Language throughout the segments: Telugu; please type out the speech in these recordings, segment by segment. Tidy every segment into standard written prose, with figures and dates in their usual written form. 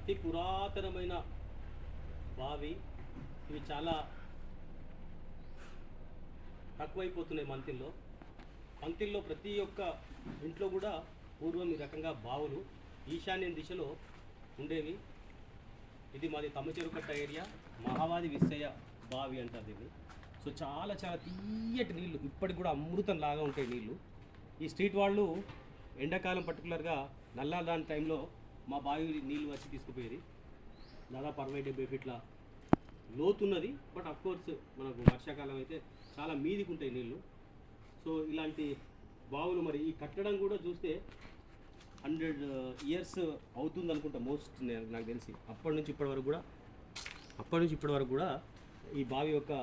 అతి పురాతనమైన బావి. ఇవి చాలా తక్కువైపోతున్నాయి పంక్తిల్లో ప్రతి ఒక్క ఇంట్లో కూడా పూర్వం ఈ రకంగా బావులు ఈశాన్యం దిశలో ఉండేవి. ఇది మాది తమ్మచెరుకట్ట ఏరియా, మహావాది విస్సయ్య బావి అంటారు దీన్ని. సో చాలా చాలా తీయటి నీళ్ళు, ఇప్పటికి కూడా అమృతం లాగా ఉంటాయి నీళ్ళు. ఈ స్ట్రీట్ వాళ్ళు ఎండాకాలం పర్టికులర్గా నల్లాదాని టైంలో మా బావి నీళ్ళు వచ్చి తీసుకుపోయేది. దాదాపు 60-70 ఫీట్ల లోతున్నది. బట్ అఫ్కోర్స్ మనకు వర్షాకాలం అయితే చాలా మీదికి ఉంటాయి నీళ్ళు. సో ఇలాంటి బావులు మరి ఈ కట్టడం కూడా చూస్తే 100 ఇయర్స్ అవుతుంది అనుకుంటా మోస్ట్, నాకు తెలిసి. అప్పటి నుంచి ఇప్పటి వరకు కూడా ఈ బావి యొక్క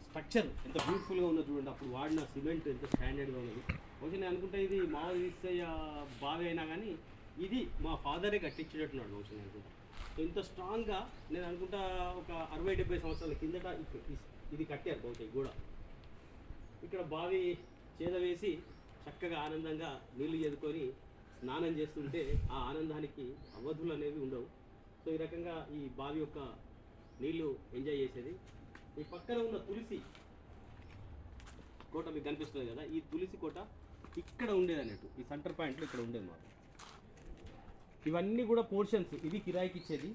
స్ట్రక్చర్ ఎంత బ్యూటిఫుల్గా ఉన్నది చూడండి. అప్పుడు వాడిన సిమెంట్ ఎంత స్టాండర్డ్గా ఉన్నది. బహుశా నేను అనుకుంటా ఇది మామూలు విస్సయ్య బావి అయినా కానీ ఇది మా ఫాదరే కట్టించేటట్టున్నాడు బహుశా నేను అనుకుంటా. సో ఇంత స్ట్రాంగ్గా నేను అనుకుంటా ఒక 60-70 సంవత్సరాల కిందట ఇది కట్టారు బహుశా కూడా. ఇక్కడ బావి చేద వేసి చక్కగా ఆనందంగా నీళ్లు ఎదుకొని స్నానం చేస్తుంటే ఆ ఆనందానికి అవధులు అనేవి ఉండవు. సో ఈ రకంగా ఈ బావి యొక్క నీళ్లు ఎంజాయ్ చేసేది. ఈ పక్కన ఉన్న తులసి కోట మీకు కనిపిస్తుంది కదా, ఈ తులసి కోట ఇక్కడ ఉండేది అన్నట్టు. ఈ సెంటర్ పాయింట్లో ఇక్కడ ఉండేది మాకు. ఇవన్నీ కూడా పోర్షన్స్. ఇది కిరాయికి ఇచ్చేది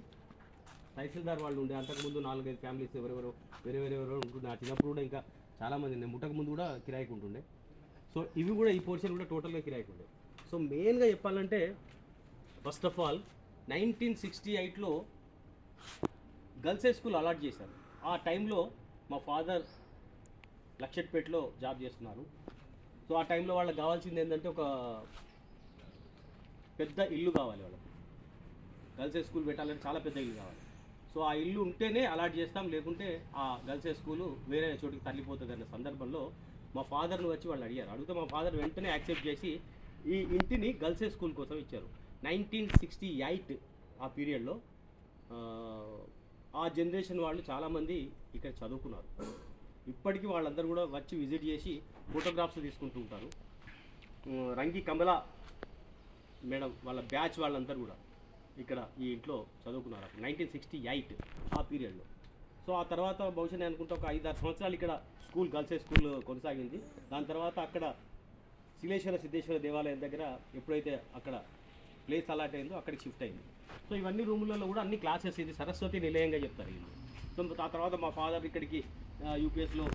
తహసీల్దార్ వాళ్ళు ఉండే. అంతకుముందు 4-5 ఫ్యామిలీస్ ఎవరెవరో వేరే ఉంటుండే. ఆ చిన్నప్పుడు కూడా ఇంకా చాలామంది నేను ముట్టక ముందు కూడా కిరాయికి ఉంటుండే. సో ఇవి కూడా, ఈ పోర్షన్ కూడా టోటల్గా కిరాయికి ఉండే. సో మెయిన్గా చెప్పాలంటే ఫస్ట్ ఆఫ్ ఆల్ 1968లో గర్ల్స్ హై స్కూల్ అలాట్ చేశారు. ఆ టైంలో మా ఫాదర్ లక్షట్పేటలో జాబ్ చేస్తున్నారు. సో ఆ టైంలో వాళ్ళకి కావాల్సింది ఏంటంటే ఒక పెద్ద ఇల్లు కావాలి వాళ్ళకి. గర్ల్స్ హై స్కూల్ పెట్టాలంటే చాలా పెద్ద ఇల్లు కావాలి. సో ఆ ఇల్లు ఉంటేనే అలాట్ చేస్తాం, లేకుంటే ఆ గర్ల్స్ హై స్కూలు వేరే చోటికి తరలిపోతుంది అన్న సందర్భంలో మా ఫాదర్ని వచ్చి వాళ్ళు అడిగితే మా ఫాదర్ వెంటనే యాక్సెప్ట్ చేసి ఈ ఇంటిని గర్ల్స్ హై స్కూల్ కోసం ఇచ్చారు. 1968 ఆ పీరియడ్లో ఆ జనరేషన్ వాళ్ళు చాలామంది ఇక్కడ చదువుకున్నారు. ఇప్పటికీ వాళ్ళందరూ కూడా వచ్చి విజిట్ చేసి ఫోటోగ్రాఫ్స్ తీసుకుంటూ ఉంటారు. రంగి కమల మేడం వాళ్ళ బ్యాచ్ వాళ్ళందరూ కూడా ఇక్కడ ఈ ఇంట్లో చదువుకున్నారు 1968 ఆ పీరియడ్లో. సో ఆ తర్వాత బహుశా నేను అనుకుంటా ఒక 5-6 సంవత్సరాలు ఇక్కడ స్కూల్, గర్ల్స్ హై స్కూల్ కొనసాగింది. దాని తర్వాత అక్కడ శిలేశ్వర సిద్ధేశ్వర దేవాలయం దగ్గర ఎప్పుడైతే అక్కడ ప్లేస్ అలాట్ అయిందో అక్కడికి షిఫ్ట్ అయింది. సో ఇవన్నీ రూములలో కూడా అన్ని క్లాసెస్, ఇది సరస్వతి నిలయంగా చెప్తారు వీళ్ళు. సో ఆ తర్వాత మా ఫాదర్ ఇక్కడికి యూపీఎస్లో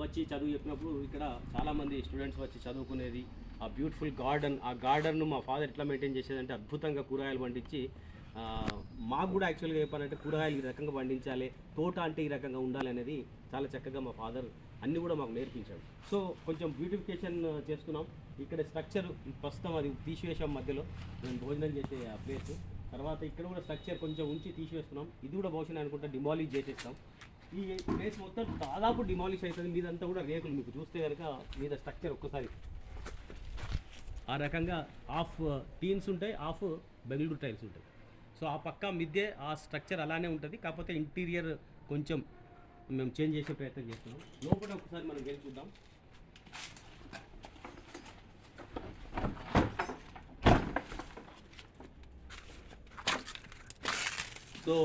వచ్చి చదువు చెప్పినప్పుడు ఇక్కడ చాలామంది స్టూడెంట్స్ వచ్చి చదువుకునేది. ఆ బ్యూటిఫుల్ గార్డెన్, ఆ గార్డెన్ను మా ఫాదర్ ఎట్లా మెయింటైన్ చేసేదంటే అద్భుతంగా కూరగాయలు పండించి, మాకు కూడా యాక్చువల్గా చెప్పాలంటే కూరగాయలు ఈ రకంగా పండించాలి, తోట అంటే ఈ రకంగా ఉండాలి అనేది చాలా చక్కగా మా ఫాదర్ అన్నీ కూడా మాకు నేర్పించాడు. సో కొంచెం బ్యూటిఫికేషన్ చేస్తున్నాం. ఇక్కడ స్ట్రక్చర్ ప్రస్తుతం అది తీసివేసాం, మధ్యలో మేము భోజనం చేసే ఆ ప్లేస్. తర్వాత ఇక్కడ కూడా స్ట్రక్చర్ కొంచెం ఉంచి తీసివేస్తున్నాం. ఇది కూడా బహుశా అనుకుంటా డిమాలిష్ చేసేస్తాం. ఈ ప్లేస్ మొత్తం దాదాపు డిమాలిష్ అవుతుంది. మీదంతా కూడా రేకులు, మీకు చూస్తే కనుక మీద స్ట్రక్చర్ ఒక్కసారి ఆ రకంగా హాఫ్ టీన్స్ ఉంటాయి, హాఫ్ బెంగళూరు టైల్స్ ఉంటాయి. సో ఆ పక్క మిద్దే ఆ స్ట్రక్చర్ అలానే ఉంటుంది, కాకపోతే ఇంటీరియర్ కొంచెం మేము చేంజ్ చేసే ప్రయత్నం చేస్తున్నాం. లోపల ఒకసారి మనం వెళ్ళి చూద్దాం. సో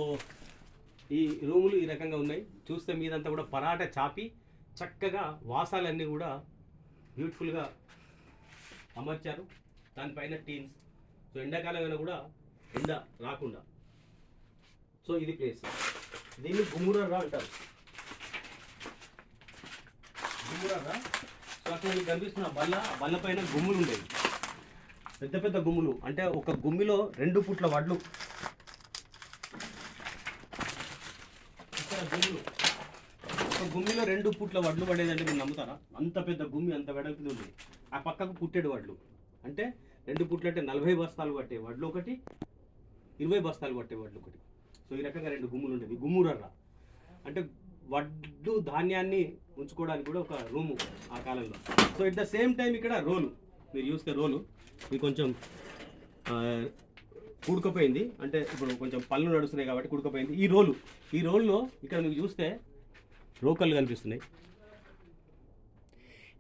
ఈ రూములు ఈ రకంగా ఉన్నాయి. చూస్తే మీదంతా కూడా పరాట చాపి చక్కగా వాసాలన్నీ కూడా బ్యూటిఫుల్గా అమర్చారు. దానిపైన టీన్స్. సో ఎండాకాలం అయినా కూడా ఎండ రాకుండా. సో ఇది ప్లేస్. దీన్ని గుమ్మురర్రా అంటారు. గుమ్మురర్రా. సో అక్కడ మీకు కనిపిస్తున్న బల్ల పైన గుమ్ములు ఉండేవి, పెద్ద పెద్ద గుమ్ములు. అంటే ఒక గుమ్మిలో 2 ఫుట్ల వడ్లు. ఇక్కడ గుమ్ములు, ఒక గుమ్మిలో 2 ఫుట్ల వడ్లు పడేదంటే మీరు నమ్ముతారా? అంత పెద్ద గుమ్మి, అంత వెడల్పుది ఉంది. ఆ పక్కకు పుట్టేడు వడ్లు. అంటే 2 ఫుట్లు అంటే 40 బస్తాలు పట్టే వడ్లు ఒకటి, 20 బస్తాలు పట్టే వడ్లు ఒకటి. సో ఈ రకంగా 2 గుమ్ములు ఉండేవి. గుమ్మురర్రా అంటే వడ్లు ధాన్యాన్ని ఉంచుకోవడానికి కూడా ఒక రూము ఆ కాలంలో. So at the same time ఇక్కడ రోలు, మీరు చూస్తే రోలు ఇది కొంచెం కూడుకపోయింది. అంటే ఇప్పుడు కొంచెం పళ్ళు నడుస్తున్నాయి కాబట్టి కూడుకపోయింది. ఈ రోల్లో ఇక్కడ మీకు చూస్తే రోకళ్ళు కనిపిస్తున్నాయి.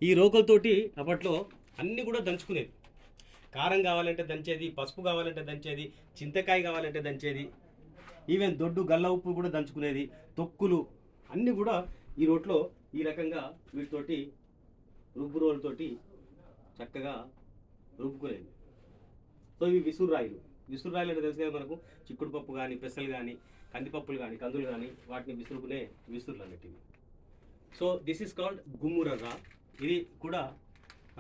ఈ రోకలతోటి అప్పట్లో అన్నీ కూడా దంచుకునేది. కారం కావాలంటే దంచేది, పసుపు కావాలంటే దంచేది, చింతకాయ కావాలంటే దంచేది, ఈవెన్ దొడ్డు గల్ల ఉప్పు కూడా దంచుకునేది, తొక్కులు అన్నీ కూడా ఈ రోట్లో ఈ రకంగా వీటితోటి రుబ్బు రోలుతోటి చక్కగా రుబ్బుకునేది. సో ఇవి విసురాయిలు. విసురాయిలు అంటే తెలుసు కదా మనకు, చిక్కుడు పప్పు కానీ, పెసలు కానీ, కందిపప్పులు కానీ, కందులు కానీ వాటిని విసురుకునే విసురులు అన్నట్టు. సో దిస్ ఈస్ కాల్డ్ గుమ్మురర్ర. ఇది కూడా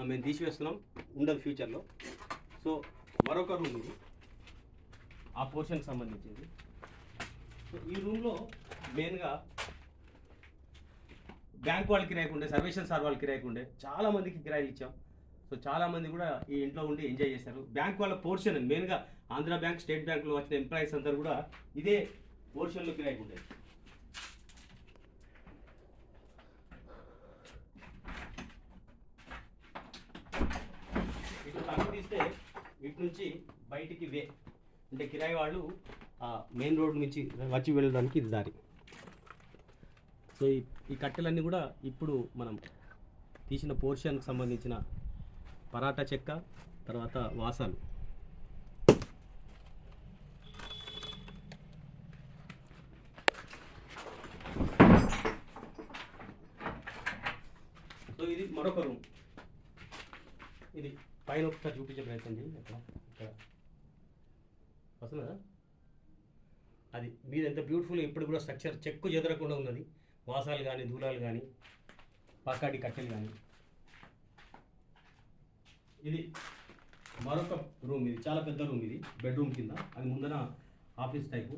మేము తీసివేస్తున్నాం, ఉండదు ఫ్యూచర్లో. సో మరొక రూమ్ ఇది, ఆ పోర్షన్కి సంబంధించింది. సో ఈ రూమ్లో మెయిన్గా బ్యాంక్ వాళ్ళకి కిరాయికి ఉండే, సర్వేషన్ సార్ వాళ్ళకి కిరాయికి ఉండే, చాలామందికి కిరాయిలు ఇచ్చాం. సో చాలామంది కూడా ఈ ఇంట్లో ఉండి ఎంజాయ్ చేశారు. బ్యాంక్ వాళ్ళ పోర్షన్ మెయిన్గా ఆంధ్ర బ్యాంక్, స్టేట్ బ్యాంకులో వచ్చిన ఎంప్లాయీస్ అందరూ కూడా ఇదే పోర్షన్లో కిరాయికి ఉండేది. ఇటు తగ్గు తీస్తే ఇటు నుంచి బయటికి వే అంటే కిరాయి వాళ్ళు మెయిన్ రోడ్ నుంచి వచ్చి వెళ్ళడానికి ఇది దారి. సో ఈ కట్టెలన్నీ కూడా ఇప్పుడు మనం తీసిన పోర్షన్కి సంబంధించిన పరాటా చెక్క, తర్వాత వాసాలు. సో ఇది మరొక రూమ్. ఇది పైన ఒకసారి చూపించే ప్రయత్నం చేయండి. ఇక్కడ వస్తుందా? అది మీరు ఎంత బ్యూటిఫుల్, ఇప్పుడు కూడా స్ట్రక్చర్ చెక్కు చెదరకుండా ఉన్నది. వాసాలు కానీ, దూలాలు కానీ, పక్కాడి కట్టెలు కానీ. ఇది మరొక రూమ్. ఇది చాలా పెద్ద రూమ్. ఇది బెడ్రూమ్ కింద, అది ముందర ఆఫీస్ టైపు.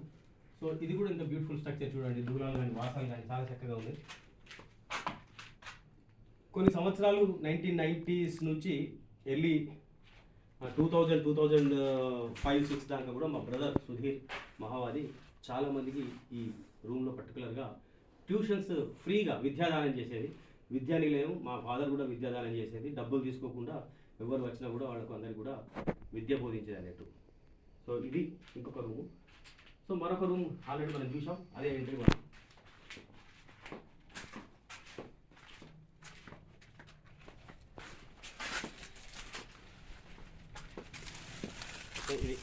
సో ఇది కూడా ఇంత బ్యూటిఫుల్ స్ట్రక్చర్ చూడండి. దూలాలు కానీ, వాసాలు కానీ చాలా చక్కగా ఉంది. కొన్ని సంవత్సరాలు 1990s నుంచి వెళ్ళి 2005-06 దాకా కూడా మా బ్రదర్ సుధీర్ మహావాది చాలామందికి ఈ రూమ్లో పర్టికులర్గా ట్యూషన్స్ ఫ్రీగా విద్యాదానం చేసేది. విద్యా నిలయం, మా ఫాదర్ కూడా విద్యాదానం చేసేది. డబ్బులు తీసుకోకుండా ఎవరు వచ్చినా కూడా వాళ్ళకు అందరికి కూడా విద్య బోధించేది అన్నట్టు. సో ఇది ఇంకొక రూము. సో మరొక రూమ్ ఆల్రెడీ మనం చూసాం, అదే ఎంట్రీ మనం. సో ఇది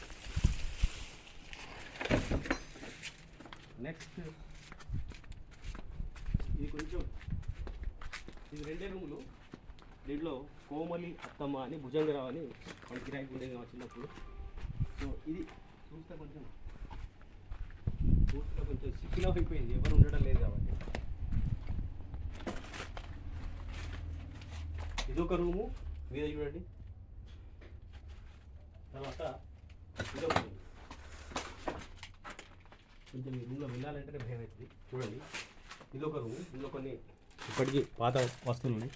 నెక్స్ట్. ఇది కొంచెం, ఇది 2 రూములు. దీంట్లో కోమలి, అత్తమ్మ అని, భుజంగరావు అని వాళ్ళ కిరాయికి ఉండేది మా చిన్నప్పుడు. సో ఇది చూస్తే కొంచెం సిక్కిలో అయిపోయింది, ఎవరు ఉండడం లేదు కాబట్టి. ఇదొక రూము మీద చూడండి. తర్వాత ఇదొక రూము. కొంచెం ఈ రూమ్లో వెళ్ళాలంటే భయం అవుతుంది. చూడండి, ఇదొక రూము. ఇందులో కొన్ని ఇప్పటికీ పాత వస్తువులు ఉన్నాయి.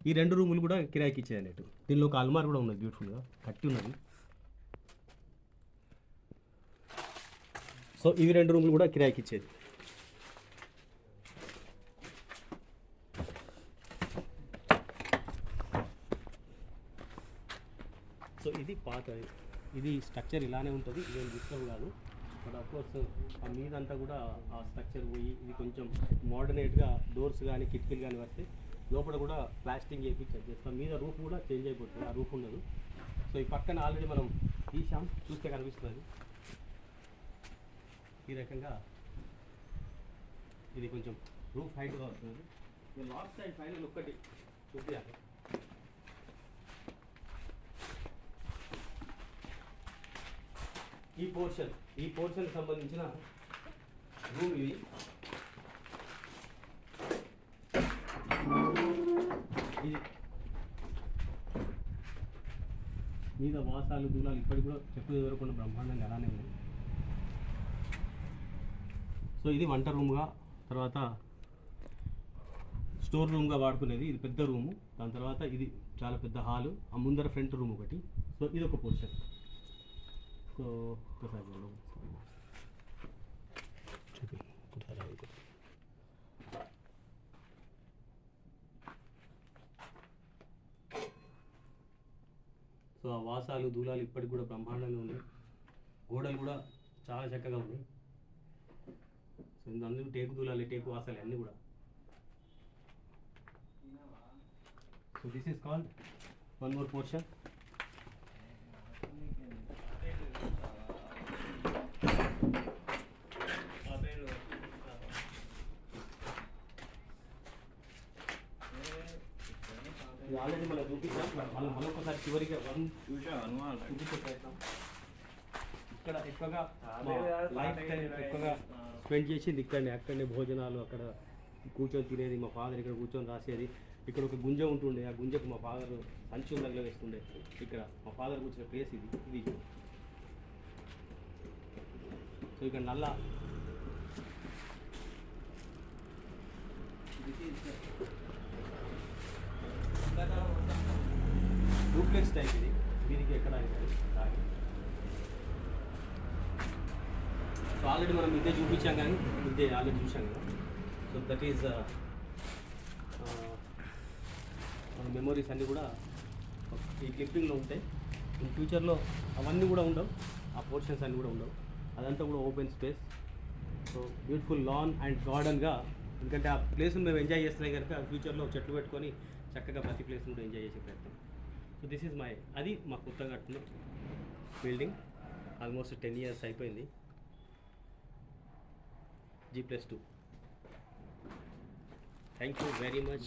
ఈ 2 రూములు కూడా కిరాయికి ఇచ్చేది అన్నట్టు. దీనిలో ఒక అల్మార్ కూడా ఉన్నది, బ్యూటిఫుల్గా కట్టి ఉన్నది. సో ఇవి 2 రూములు కూడా కిరాయికి ఇచ్చేది. సో ఇది పాత, ఇది స్ట్రక్చర్ ఇలానే ఉంటుంది, ఇదేం డిస్టర్బ్ కాదు. బట్ అఫ్కోర్స్ ఆ మీదంతా కూడా ఆ స్ట్రక్చర్ పోయి ఇది కొంచెం మోడర్నేట్గా డోర్స్ కానీ, కిటికీలు కానీ వస్తే లోపల కూడా ప్లాస్టింగ్ వేసి చెక్ చేస్తాం. మీద రూఫ్ కూడా చేంజ్ అయిపోతుంది, ఆ రూఫ్ ఉండదు. సో ఈ పక్కన ఆల్రెడీ మనం తీసాం, చూస్తే కనిపిస్తుంది. ఈ రకంగా ఇది కొంచెం రూఫ్ హైట్గా వస్తుంది. లాస్ట్ సైడ్ ఫైనల్ ఒక్కటి చూపించాలి. ఈ పోర్షన్కి సంబంధించిన రూమ్ ఇది. ఇది మీద వాసాలు, దూలాలు ఇప్పటికి కూడా చెక్కు ఎదురకుండా బ్రహ్మాండంగా అలానే ఉంది. సో ఇది వంట రూమ్గా, తర్వాత స్టోర్ రూమ్గా వాడుకునేది. ఇది పెద్ద రూము. దాని తర్వాత ఇది చాలా పెద్ద హాలు, ఆ ముందర ఫ్రంట్ రూమ్ ఒకటి. సో ఇది ఒక పోర్షన్. సో ఒకసారి సో ఆ వాసాలు, దూలాలు ఇప్పటికి కూడా బ్రహ్మాండంగా ఉన్నాయి. గోడలు కూడా చాలా చక్కగా ఉన్నాయి. సో అందులో టేకు దూలాలు, టేకు వాసాలు అన్నీ కూడా. So this is called one more portion. చూపించాం మనం మరొకసారి చివరిగా చూపించే ప్రయత్నం. ఇక్కడ ఎక్కువగా లైఫ్ టైం ఎక్కువగా స్పెండ్ చేసింది ఇక్కడనే. అక్కడనే భోజనాలు, అక్కడ కూర్చొని తినేది. మా ఫాదర్ ఇక్కడ కూర్చొని రాసేది. ఇక్కడ ఒక గుంజ ఉంటుండే, ఆ గుంజకు మా ఫాదర్ సంచి దగ్గర వేస్తుండే. ఇక్కడ మా ఫాదర్ కూర్చున్న ప్లేస్ ఇది. సో ఇక్కడ నల్ల డూప్లెక్స్ టైప్ ఇది. దీనికి ఎక్కడ సో ఆల్రెడీ మనం ఇదే చూపించాం, కానీ ఇదే ఆల్రెడీ చూసాం కదా. సో దట్ ఈజ్ మన మెమొరీస్ అన్నీ కూడా ఈ క్లిప్పింగ్లో ఉంటాయి. ఇన్ ఫ్యూచర్లో అవన్నీ కూడా ఉండవు, ఆ పోర్షన్స్ అన్నీ కూడా ఉండవు. అదంతా కూడా open space. So beautiful lawn and గార్డెన్గా, ఎందుకంటే ఆ ప్లేస్ని మేము ఎంజాయ్ చేస్తున్నాం కనుక ఫ్యూచర్లో చెట్లు పెట్టుకొని చక్కగా ప్రతి ప్లేస్ని కూడా ఎంజాయ్ చేసే ప్రయత్నం. సో దిస్ ఈజ్ మై, అది మా కొత్తగా కట్టిన బిల్డింగ్. ఆల్మోస్ట్ 10 years అయిపోయింది. G+2. Thank you very much.